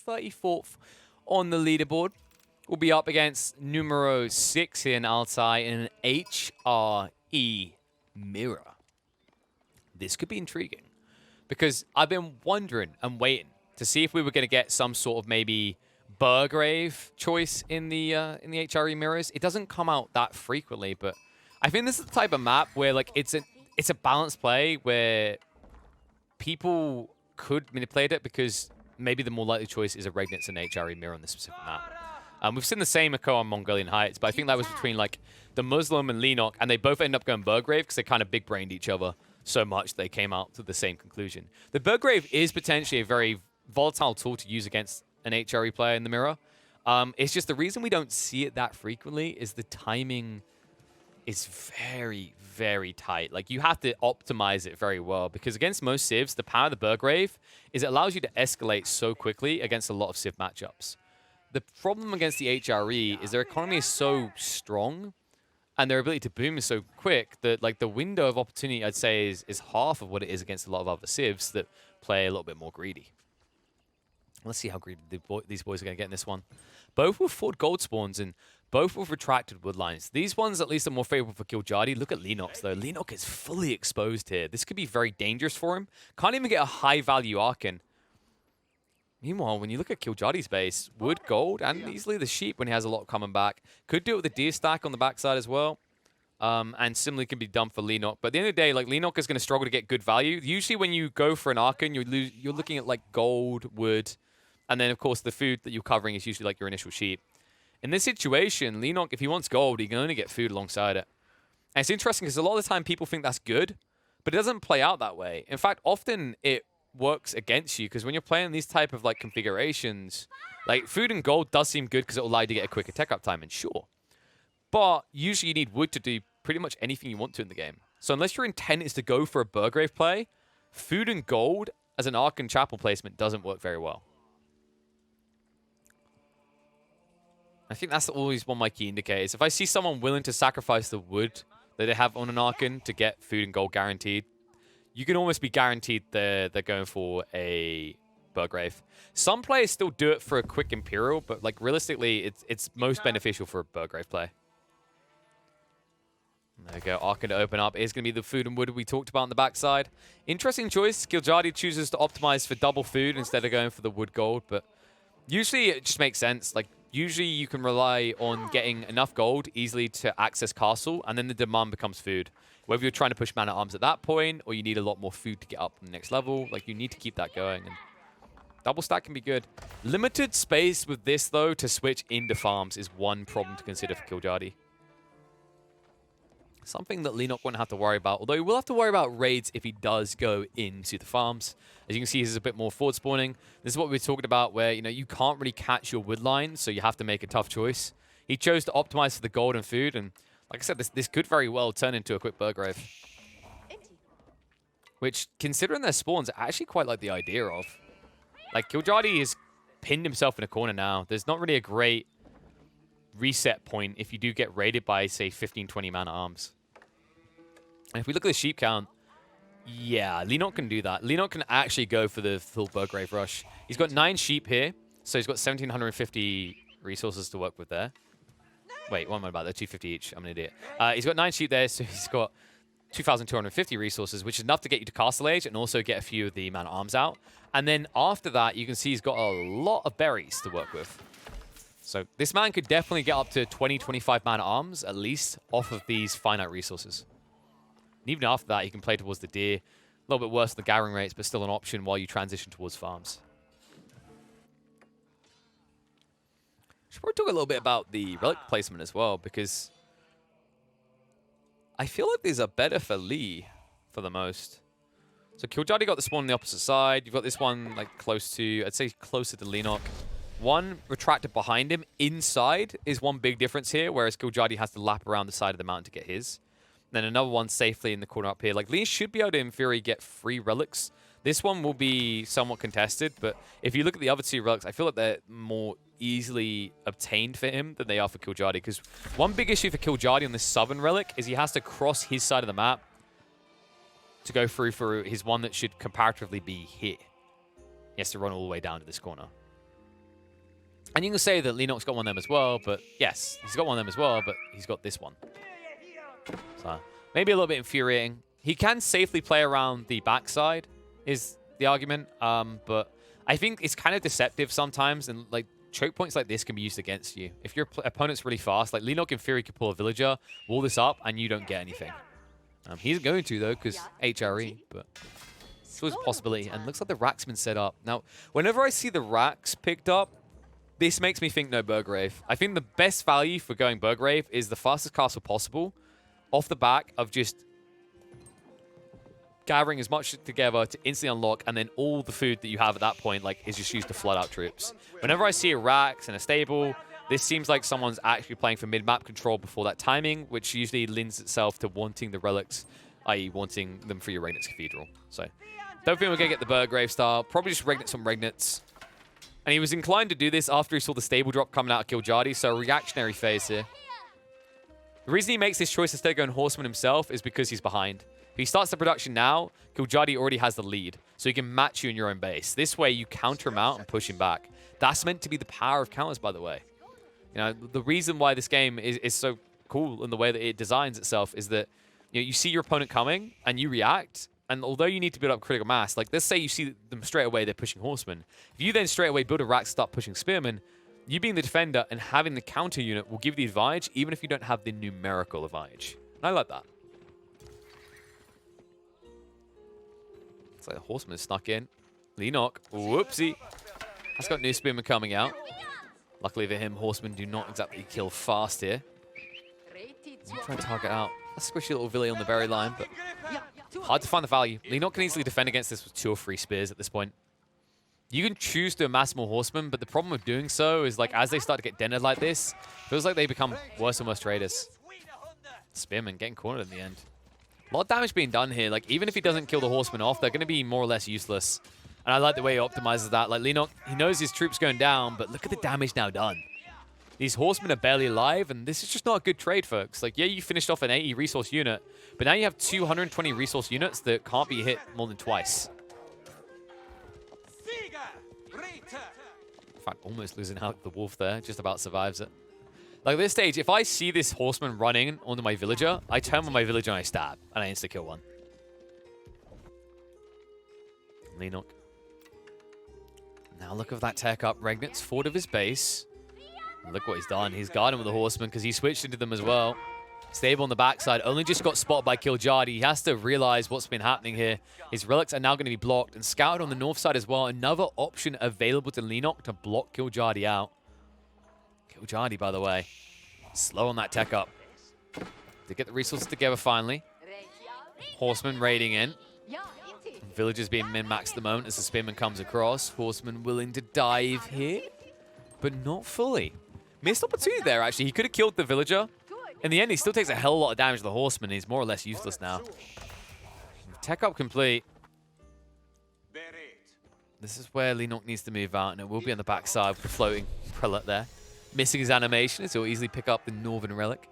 34th on the leaderboard. We'll be up against numero 6 here in Altai in an HRE mirror. This could be intriguing because I've been wondering and waiting to see if we were going to get some sort of maybe Burgrave choice in the HRE mirrors. It doesn't come out that frequently, but I think this is the type of map where like it's a balanced play where people could manipulate it because maybe the more likely choice is a Regnitz and HRE mirror on this specific map. We've seen the same occur on Mongolian Heights, but I think that was between like the Muslim and Leenock, and they both end up going Burgrave because they kind of big-brained each other so much they came out to the same conclusion. The Burgrave is potentially a very volatile tool to use against an HRE player in the mirror. It's just the reason we don't see it that frequently is the timing is very, very tight. Like, you have to optimize it very well because against most civs, the power of the Burgrave is it allows you to escalate so quickly against a lot of civ matchups. The problem against the HRE is their economy is so strong and their ability to boom is so quick that like the window of opportunity, I'd say, is half of what it is against a lot of other civs that play a little bit more greedy. Let's see how greedy these boys are going to get in this one. Both with forward gold spawns and both with retracted woodlines. These ones at least are more favorable for Kiljardi. Look at Leenock though. Leenock is fully exposed here. This could be very dangerous for him. Can't even get a high value Arkin. Meanwhile, when you look at Kiljardi's base, wood, gold, and easily the sheep when he has a lot coming back. Could do it with the deer stack on the backside as well. And similarly can be done for Leenock. But at the end of the day, like Leenock is going to struggle to get good value. Usually when you go for an Arkin, you're looking at like gold, wood, and then of course the food that you're covering is usually like your initial sheep. In this situation, Leenock, if he wants gold, he can only get food alongside it. And it's interesting because a lot of the time people think that's good, but it doesn't play out that way. In fact, often it works against you because when you're playing these type of like configurations, like food and gold does seem good because it will allow you to get a quicker tech up time, and sure. But usually you need wood to do pretty much anything you want to in the game. So unless your intent is to go for a Burgrave play, food and gold as an Ark and Chapel placement doesn't work very well. I think that's always one of my key indicators. If I see someone willing to sacrifice the wood that they have on an Arkin to get food and gold guaranteed, you can almost be guaranteed they're going for a Burgrave. Some players still do it for a quick Imperial, but like realistically, it's most beneficial for a Burgrave play. There we go, Arkin to open up. It's going to be the food and wood we talked about on the backside. Interesting choice. Kiljardi chooses to optimize for double food instead of going for the wood gold, but usually it just makes sense. Like, usually you can rely on getting enough gold easily to access castle, and then the demand becomes food. Whether you're trying to push man-at-arms at that point, or you need a lot more food to get up to the next level, like you need to keep that going. And double stack can be good. Limited space with this, though, to switch into farms is one problem to consider for Kiljardi. Something that Leenock won't have to worry about, although he will have to worry about raids if he does go into the farms. As you can see, this is a bit more forward spawning. This is what we were talking about where, you know, you can't really catch your wood line, so you have to make a tough choice. He chose to optimize for the gold and food, and like I said, this could very well turn into a quick Burgrave. Which, considering their spawns, I actually quite like the idea of. Like, Kiljardi has pinned himself in a corner now. There's not really a great reset point if you do get raided by, say, 15, 20 man-at-arms. And if we look at the sheep count, yeah, Leenock can do that. Leenock can actually go for the full Burgrave rush. He's got 9 sheep here, so he's got 1,750 resources to work with there. Wait, what am I about? They're 250 each. I'm an idiot. He's got 9 sheep there, so he's got 2,250 resources, which is enough to get you to Castle Age and also get a few of the man-at-arms out. And then after that, you can see he's got a lot of berries to work with. So this man could definitely get up to 20, 25 man-at-arms, at least, off of these finite resources. And even after that, you can play towards the deer. A little bit worse than the gathering rates, but still an option while you transition towards farms. Should probably talk a little bit about the relic placement as well, because I feel like these are better for Lee for the most. So Kiljardi got the spawn on the opposite side. You've got this one like close to, I'd say closer to Leenock. One retracted behind him. Inside is one big difference here, whereas Kiljardi has to lap around the side of the mountain to get his. Then another one safely in the corner up here. Like, Lee should be able to, in theory, get 3 relics. This one will be somewhat contested, but if you look at the other 2 relics, I feel like they're more easily obtained for him than they are for Kiljardi. Because one big issue for Kiljardi on this southern relic is he has to cross his side of the map to go through for his one that should comparatively be here. He has to run all the way down to this corner. And you can say that Leenock's got one of them as well, but yes, he's got one of them as well, but he's got this one. So maybe a little bit infuriating. He can safely play around the backside, is the argument, but I think it's kind of deceptive sometimes, and like choke points like this can be used against you. If your opponent's really fast, like Leenockt in theory could pull a villager, wall this up, and you don't get anything. He's going to, though, because HRE, but it's always a possibility. And looks like the rack's been set up. Now, whenever I see the racks picked up, this makes me think no Burgrave. I think the best value for going Burgrave is the fastest castle possible off the back of just gathering as much together to instantly unlock, and then all the food that you have at that point like is just used to flood out troops. Whenever I see a racks and a stable, this seems like someone's actually playing for mid-map control before that timing, which usually lends itself to wanting the relics, i.e. wanting them for your Regnit's Cathedral. So, don't think we're going to get the Burgrave style. Probably just Regnit some Regnits. And he was inclined to do this after he saw the stable drop coming out of Kiljardi, so reactionary phase here. The reason he makes this choice instead of going Horseman himself is because he's behind. If he starts the production now, Kiljardi already has the lead, so he can match you in your own base. This way, you counter him out and push him back. That's meant to be the power of counters, by the way. You know, the reason why this game is so cool in the way that it designs itself is that you see your opponent coming and you react. And although you need to build up critical mass, like let's say you see them straight away, they're pushing Horsemen. If you then straight away build a rack, start pushing Spearmen, you being the defender and having the counter unit will give you the advantage, even if you don't have the numerical advantage. And I like that. It's like the Horseman is snuck in. Leenockt, whoopsie. That's got new Spearmen coming out. Luckily for him, Horsemen do not exactly kill fast here. I'm trying to target out a squishy little Villy on the berry line, but hard to find the value. Leenockt can easily defend against this with 2 or 3 spears at this point. You can choose to amass more Horsemen, but the problem with doing so is like as they start to get dented like this, feels like they become worse and worse traders. Spearmen getting cornered in the end. A lot of damage being done here. Like even if he doesn't kill the Horsemen off, they're going to be more or less useless. And I like the way he optimizes that. Like Leenockt, he knows his troops going down, but look at the damage now done. These Horsemen are barely alive, and this is just not a good trade, folks. Like, yeah, you finished off an 80 resource unit, but now you have 220 resource units that can't be hit more than twice. In fact, almost losing out the wolf there. Just about survives it. Like, at this stage, if I see this Horseman running onto my villager, I turn on my villager and I stab, and I insta-kill one. Leenockt. Now look at that tech up. Regnit's forward of his base. Look what he's done. He's guarding with the Horsemen because he switched into them as well. Stable on the backside. Only just got spotted by Kiljardi. He has to realize what's been happening here. His relics are now going to be blocked and scouted on the north side as well. Another option available to Leenockt to block Kiljardi out. Kiljardi, by the way, slow on that tech up. To get the resources together finally. Horsemen raiding in. Villagers being min-maxed at the moment as the Spearman comes across. Horseman willing to dive here, but not fully. Missed opportunity there, actually. He could have killed the villager. In the end, he still takes a hell of a lot of damage to the Horseman. He's more or less useless now. Tech up complete. This is where Leenockt needs to move out, and it will be on the backside with the floating prelate there. Missing his animation, as he'll easily pick up the Northern Relic.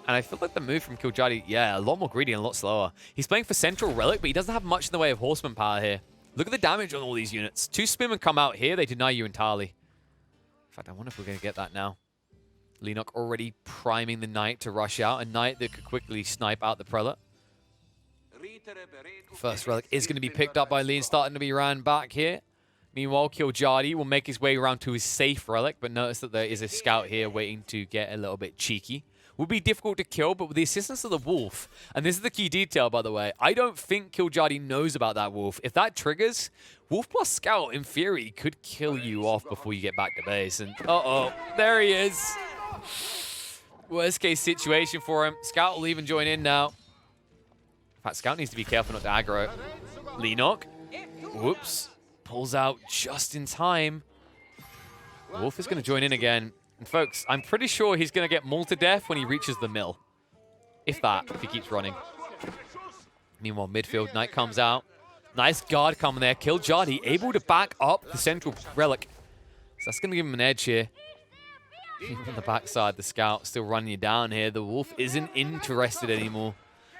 And I feel like the move from Kiljardi, yeah, a lot more greedy and a lot slower. He's playing for Central Relic, but he doesn't have much in the way of Horseman power here. Look at the damage on all these units. 2 Spearmen come out here, they deny you entirely. In fact, I wonder if we're going to get that now. Leenockt already priming the Knight to rush out. A Knight that could quickly snipe out the Prelate. First Relic is going to be picked up by Leen, starting to be ran back here. Meanwhile, Kiljardi will make his way around to his safe Relic, but notice that there is a scout here waiting to get a little bit cheeky. Will be difficult to kill, but with the assistance of the wolf, and this is the key detail, by the way, I don't think Kiljardi knows about that wolf. If that triggers, wolf plus scout, in theory, could kill you off before you get back to base. And uh-oh, there he is. Worst case situation for him. Scout will even join in now. In fact, Scout needs to be careful not to aggro. Leenockt, whoops, pulls out just in time. Wolf is going to join in again. And folks, I'm pretty sure he's going to get mauled to death when he reaches the mill. If that, if he keeps running. Meanwhile, midfield, Knight comes out. Nice guard coming there. Kiljardi able to back up the Central Relic. So that's going to give him an edge here. On the backside, the Scout still running you down here. The Wolf isn't interested anymore.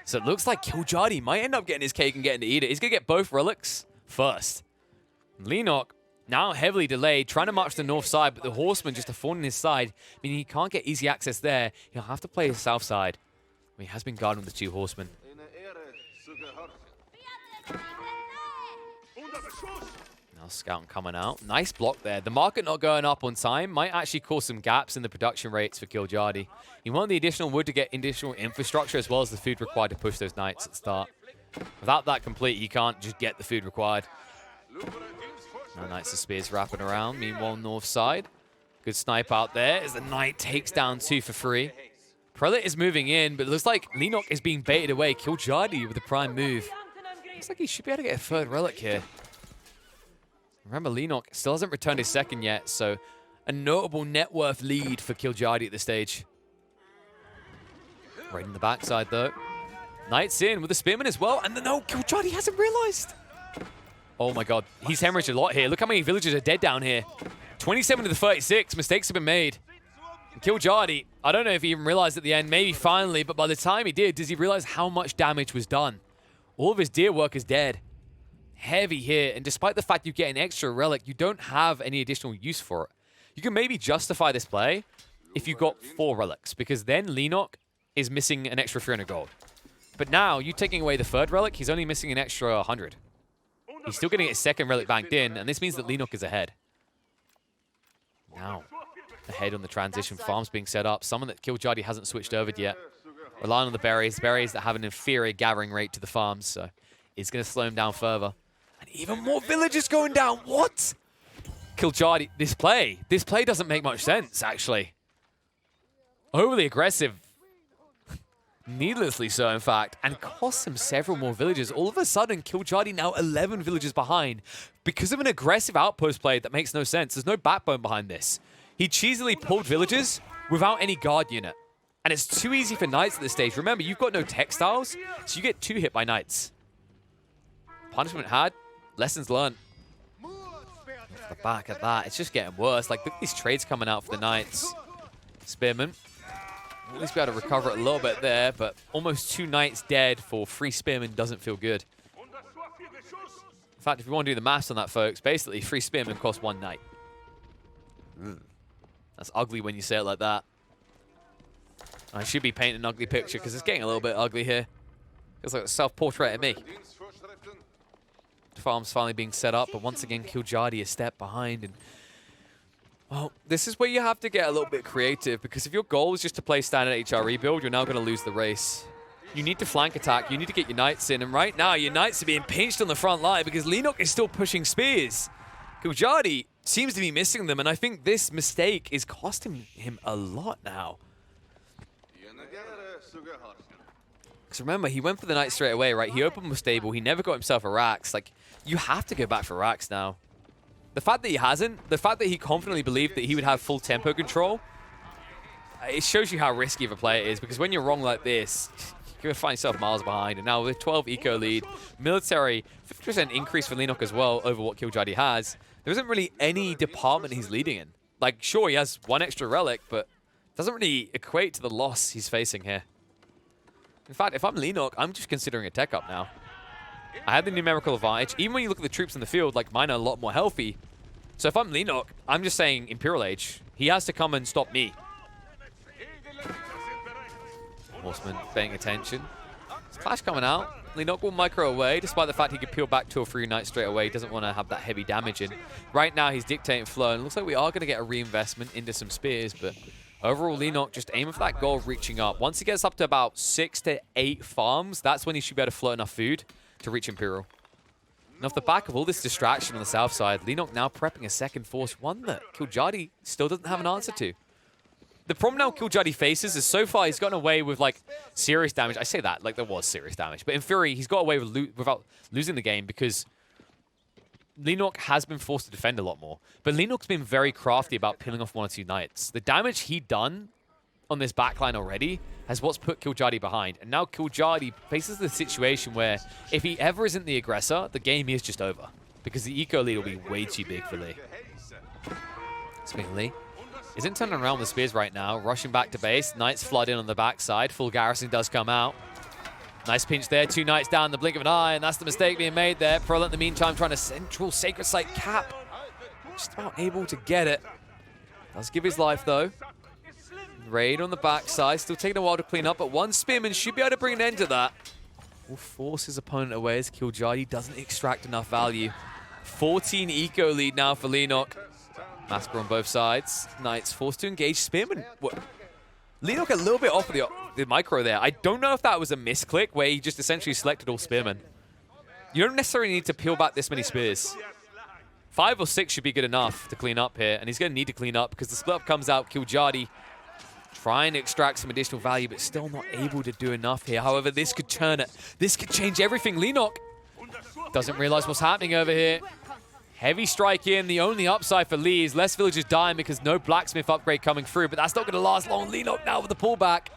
So it looks like Kiljardi might end up getting his cake and getting to eat it. He's going to get both relics first. Leenockt Now heavily delayed, trying to march to the north side, but the horseman just a thorn in his side, meaning he can't get easy access there. He'll have to play his south side. I mean, he has been guarding with the 2 horsemen. Now scouting coming out. Nice block there. The market not going up on time might actually cause some gaps in the production rates for Kiljardi. He wanted the additional wood to get additional infrastructure as well as the food required to push those knights at the start. Without that complete, he can't just get the food required. Now Knights of Spears wrapping around. Meanwhile, north side. Good snipe out there as the Knight takes down 2 for free. Prelate is moving in, but it looks like Leenock is being baited away. Kiljardi with the prime move. Looks like he should be able to get a 3rd relic here. Remember, Leenock still hasn't returned his 2nd yet, so a notable net worth lead for Kiljardi at this stage. Right in the backside, though. Knight's in with the Spearman as well, and no, Kiljardi hasn't realized. Oh my god, he's hemorrhaged a lot here. Look how many villagers are dead down here. 27 to the 36, mistakes have been made. And Kiljardi, I don't know if he even realized at the end, maybe finally, but by the time he did, does he realize how much damage was done? All of his deer work is dead. Heavy hit, and despite the fact you get an extra relic, you don't have any additional use for it. You can maybe justify this play if you got 4 relics, because then Leenock is missing an extra 300 gold. But now, you taking away the 3rd relic, he's only missing an extra 100. He's still getting his 2nd relic banked in, and this means that Leenock is ahead. Now, ahead on the transition, farms being set up. Someone that Kiljardi hasn't switched over yet. Relying on the berries that have an inferior gathering rate to the farms, so it's going to slow him down further. And even more villagers going down. What? Kiljardi, this play doesn't make much sense, actually. Overly aggressive. Needlessly so, in fact, and costs him several more villagers. All of a sudden, Kiljardi now 11 villagers behind because of an aggressive outpost play that makes no sense. There's no backbone behind this. He cheesily pulled villagers without any guard unit. And it's too easy for knights at this stage. Remember, you've got no textiles, so you get 2 hit by knights. Punishment had, lessons learned. Off the back of that, it's just getting worse. Like, look at these trades coming out for the knights. Spearman. At least be able to recover it a little bit there, but almost 2 knights dead for 3 spearmen doesn't feel good. In fact, if you want to do the maths on that, folks, basically 3 spearmen cost 1 knight. That's ugly when you say it like that. I should be painting an ugly picture because it's getting a little bit ugly here. Feels like a self-portrait of me. The farm's finally being set up, but once again, Kiljardi a step behind. And well, this is where you have to get a little bit creative, because if your goal is just to play standard HRE build, you're now going to lose the race. You need to flank attack, you need to get your knights in, and right now your knights are being pinched on the front line because Leenock is still pushing spears. Kiljardi seems to be missing them, and I think this mistake is costing him a lot now. Because remember, he went for the knight straight away, right? He opened the stable, he never got himself a Rax. Like, you have to go back for Rax now. The fact that he hasn't, the fact that he confidently believed that he would have full tempo control, it shows you how risky of a play it is, because when you're wrong like this, you're going to find yourself miles behind. And now with 12 eco lead, military, 50% increase for Leenock as well over what Kiljardi has, there isn't really any department he's leading in. Like, sure, he has 1 extra relic, but it doesn't really equate to the loss he's facing here. In fact, if I'm Leenock, I'm just considering a tech up now. I had the numerical advantage. Even when you look at the troops in the field, like, mine are a lot more healthy. So if I'm Leenock, I'm just saying Imperial Age. He has to come and stop me. Horseman paying attention. Clash coming out. Leenock will micro away, despite the fact he could peel back 2 or 3 knights straight away. He doesn't want to have that heavy damage in. Right now, he's dictating flow, and it looks like we are going to get a reinvestment into some spears, but overall, Leenock just aiming for that goal of reaching up. Once he gets up to about 6 to 8 farms, that's when he should be able to float enough food to reach Imperial. And off the back of all this distraction on the south side, Leenock now prepping a second force, one that Kiljardi still doesn't have an answer to. The problem now Kiljardi faces is so far he's gotten away with, like, serious damage. I say that, like, there was serious damage. But in theory, he's got away with without losing the game because Leenock has been forced to defend a lot more. But Leenock's been very crafty about peeling off 1 or 2 knights. The damage he'd done on this backline already has what's put Kiljardi behind. And now Kiljardi faces the situation where if he ever isn't the aggressor, the game is just over. Because the eco lead will be way too big for Lee. Speaking Lee isn't turning around with spears right now. Rushing back to base. Knights flood in on the backside. Full garrison does come out. Nice pinch there. 2 knights down in the blink of an eye. And that's the mistake being made there. Prolent in the meantime trying to central sacred site cap. just about able to get it. Does give his life, though. Raid on the backside, still taking a while to clean up, but one Spearman should be able to bring an end to that. Will force his opponent away as Kiljardi doesn't extract enough value. 14 eco lead now for Leenock. Massacre on both sides. Knights forced to engage Spearman. Leenock a little bit off of the micro there. I don't know if that was a misclick where he just essentially selected all Spearmen. You don't necessarily need to peel back this many spears. 5 or 6 should be good enough to clean up here, and he's going to need to clean up because the split up comes out. Kiljardi trying to extract some additional value, but still not able to do enough here. However, this could turn it. This could change everything. Leenock doesn't realize what's happening over here. Heavy strike in. The only upside for Lee is less villagers dying because no blacksmith upgrade coming through, but that's not going to last long. Leenock now with the pullback.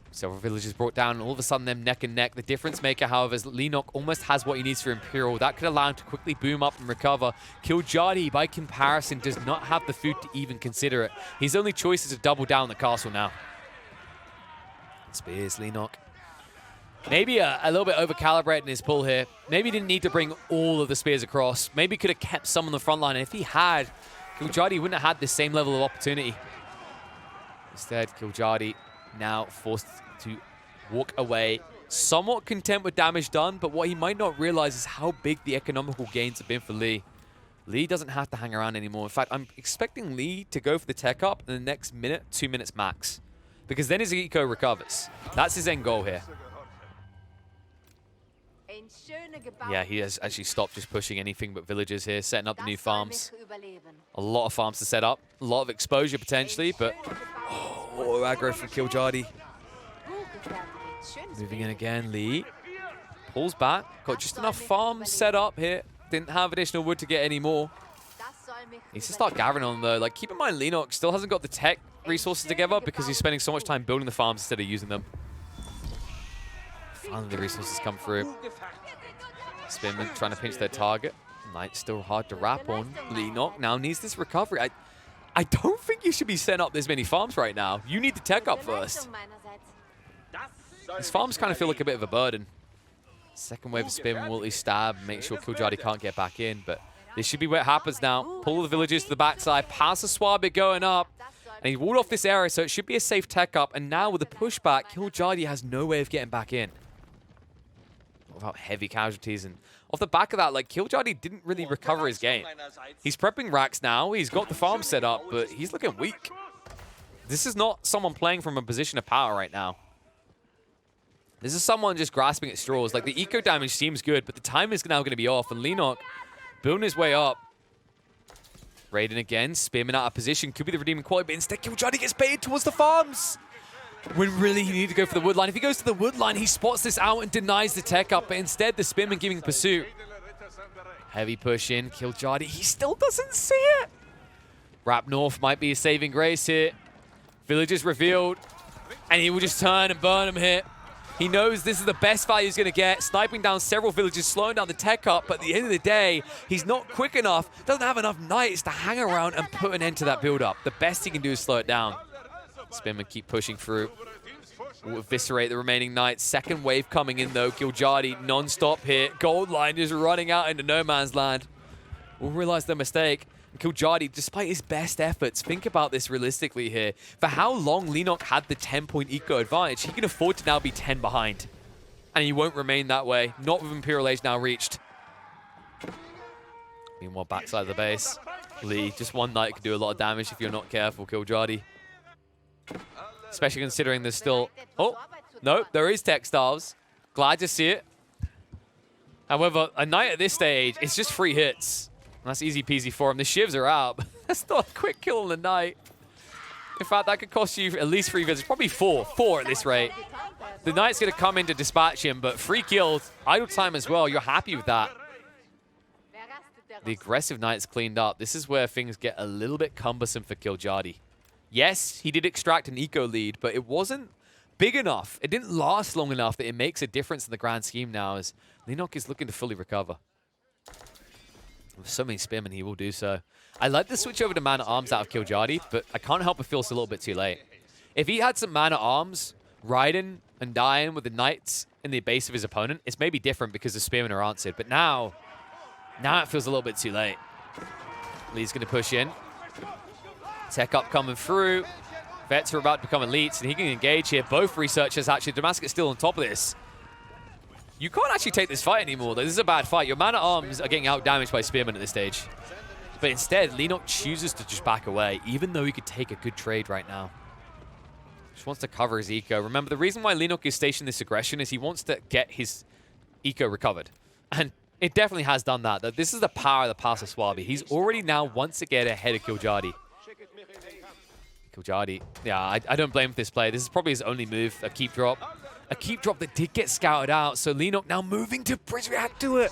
Several villagers brought down, all of a sudden them neck and neck. The difference maker, however, is Leenock almost has what he needs for Imperial. That could allow him to quickly boom up and recover. Kiljardi, by comparison, does not have the food to even consider it. His only choice is to double down the castle now. Spears, Leenock. Maybe a little bit over-calibrated in his pull here. Maybe he didn't need to bring all of the spears across. Maybe could have kept some on the front line. And if he had, Kiljardi wouldn't have had the same level of opportunity. Instead, Kiljardi now forced to walk away, somewhat content with damage done, but what he might not realize is how big the economical gains have been for Lee. Lee doesn't have to hang around anymore. In fact, I'm expecting Lee to go for the tech up in the next minute, 2 minutes max, because then his eco recovers. That's his end goal here. Yeah, he has actually stopped just pushing anything but villagers here, setting up the new farms. A lot of farms to set up, a lot of exposure potentially, but auto aggro from Kiljardi. Moving in again, Lee pulls back. Got just enough farms set up here. Didn't have additional wood to get any more. Needs to start gathering on though. Like, keep in mind, Leenock still hasn't got the tech resources together because he's spending so much time building the farms instead of using them. Finally, the resources come through. Spearman trying to pinch their target. Knight still hard to wrap on. Leenock now needs this recovery. I don't think you should be setting up this many farms right now. You need the tech up first. These farms kind of feel like a bit of a burden. Second wave of Spearman will at least stab, make sure Kiljardi can't get back in, but this should be where it happens now. Pull the villagers to the backside, pass the Swabit going up, and he walled off this area, so it should be a safe tech up, and now with the pushback, Kiljardi has no way of getting back in. Without heavy casualties, and off the back of that, like, Kiljardi didn't really recover his game. He's prepping racks now, he's got the farm set up, but he's looking weak. This is not someone playing from a position of power right now. This is someone just grasping at straws. Like, the eco damage seems good, but the time is now going to be off, and Leenock building his way up. Raiden again, Spearman out of position, could be the redeeming quality, but instead Kiljardi gets baited towards the farms. When really he needed to go for the wood line. If he goes to the wood line, he spots this out and denies the tech up, but instead the Spearman giving pursuit. Heavy push in, Kiljardi, he still doesn't see it. Wrap North might be a saving grace here. Villagers revealed, and he will just turn and burn him here. He knows this is the best value he's going to get, sniping down several villagers, slowing down the tech up, but at the end of the day, he's not quick enough, doesn't have enough knights to hang around and put an end to that build-up. The best he can do is slow it down. Spearman keep pushing through. Will eviscerate the remaining knights. Second wave coming in though. Kiljardi non-stop here. Gold line is running out into no man's land. Will realize their mistake. Kiljardi, despite his best efforts, think about this realistically here. For how long Leenock had the 10-point eco advantage, he can afford to now be 10 behind. And he won't remain that way. Not with Imperial Age now reached. Meanwhile, backside of the base. Lee, just one knight could do a lot of damage if you're not careful, Kiljardi. Especially considering there's still... Oh, no, there is textiles. Glad to see it. However, a knight at this stage, it's just 3 hits. And that's easy peasy for him. The shivs are out. That's not a quick kill on the knight. In fact, that could cost you at least 3 visits. Probably 4. 4 at this rate. The knight's going to come in to dispatch him, but 3 kills, idle time as well. You're happy with that. The aggressive knight's cleaned up. This is where things get a little bit cumbersome for Kiljardi. Yes, he did extract an eco lead, but it wasn't big enough. It didn't last long enough that it makes a difference in the grand scheme now as Leenock is looking to fully recover. With so many Spearmen, he will do so. I like the switch over to Man-at-Arms out of Kiljardi, but I can't help but feel it's a little bit too late. If he had some Man-at-Arms riding and dying with the Knights in the base of his opponent, it's maybe different because the Spearmen are answered. But now it feels a little bit too late. Lee's going to push in. Tech up coming through. Vets are about to become elites, and he can engage here. Both researchers, actually. Damascus still on top of this. You can't actually take this fight anymore, though. This is a bad fight. Your man-at-arms are getting out-damaged by Spearman at this stage. But instead, Leenock chooses to just back away, even though he could take a good trade right now. Just wants to cover his eco. Remember, the reason why Leenock is stationed this aggression is he wants to get his eco recovered. And it definitely has done that. This is the power of the Pass of Swabi. He's already now once again ahead of Kiljardi. Kiljardi, yeah, I don't blame this play. This is probably his only move, a keep drop. A keep drop that did get scouted out, so Leenock now moving to bridge react to it.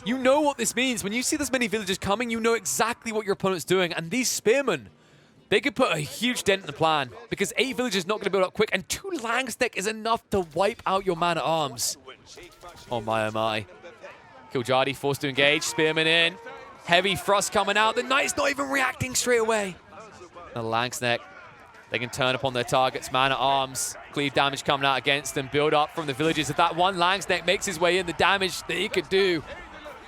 You know what this means. When you see this many villagers coming, you know exactly what your opponent's doing. And these spearmen, they could put a huge dent in the plan because 8 villagers not going to build up quick, and 2 Langstick is enough to wipe out your man-at-arms. Oh my, oh my. Kiljardi forced to engage, spearman in. Heavy thrust coming out. The Knight's not even reacting straight away. The Langsneck, they can turn upon their targets. Man-at-arms, cleave damage coming out against them. Build up from the villagers. If that one Langsneck makes his way in, the damage that he could do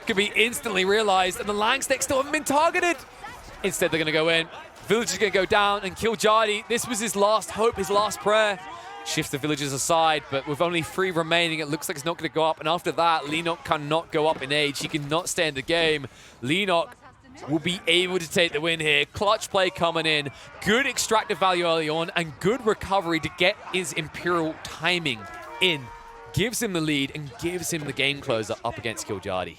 could be instantly realized, and the Langsneck still haven't been targeted. Instead, they're going to go in. Villagers going to go down, and Kiljardi, this was his last hope, his last prayer. Shifts the villagers aside, but with only 3 remaining, it looks like it's not going to go up. And after that, Leenock cannot go up in age. He cannot stay in the game. Leenock will be able to take the win here. Clutch play coming in. Good extractive value early on, and good recovery to get his Imperial timing in. Gives him the lead and gives him the game closer up against Kiljardi.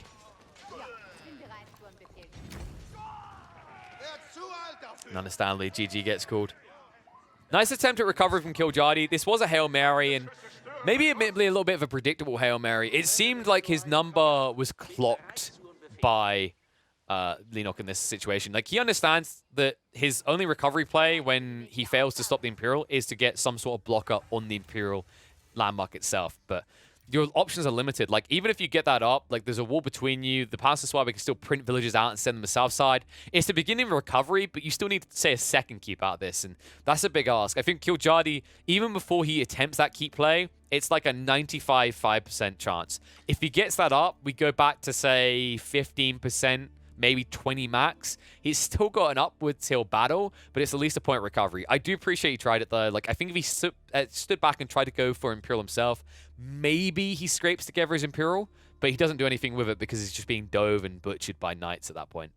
And understandably, GG gets called. Nice attempt at recovery from Kiljardi. This was a Hail Mary, and maybe admittedly a little bit of a predictable Hail Mary. It seemed like his number was clocked by Leenock in this situation. Like, he understands that his only recovery play when he fails to stop the Imperial is to get some sort of blocker on the Imperial landmark itself. But your options are limited. Like, even if you get that up, like, there's a wall between you. The Pass of Swabi can still print villagers out and send them to the south side. It's the beginning of recovery, but you still need to say a second keep out of this, and that's a big ask. I think Kiljardi, even before he attempts that keep play, it's like a 95% chance. If he gets that up, we go back to, say, 15%, maybe 20 max. He's still got an upward till battle, but it's at least a point of recovery. I do appreciate he tried it, though. Like, I think if he stood back and tried to go for Imperial himself, maybe he scrapes together his Imperial, but he doesn't do anything with it because he's just being dove and butchered by Knights at that point.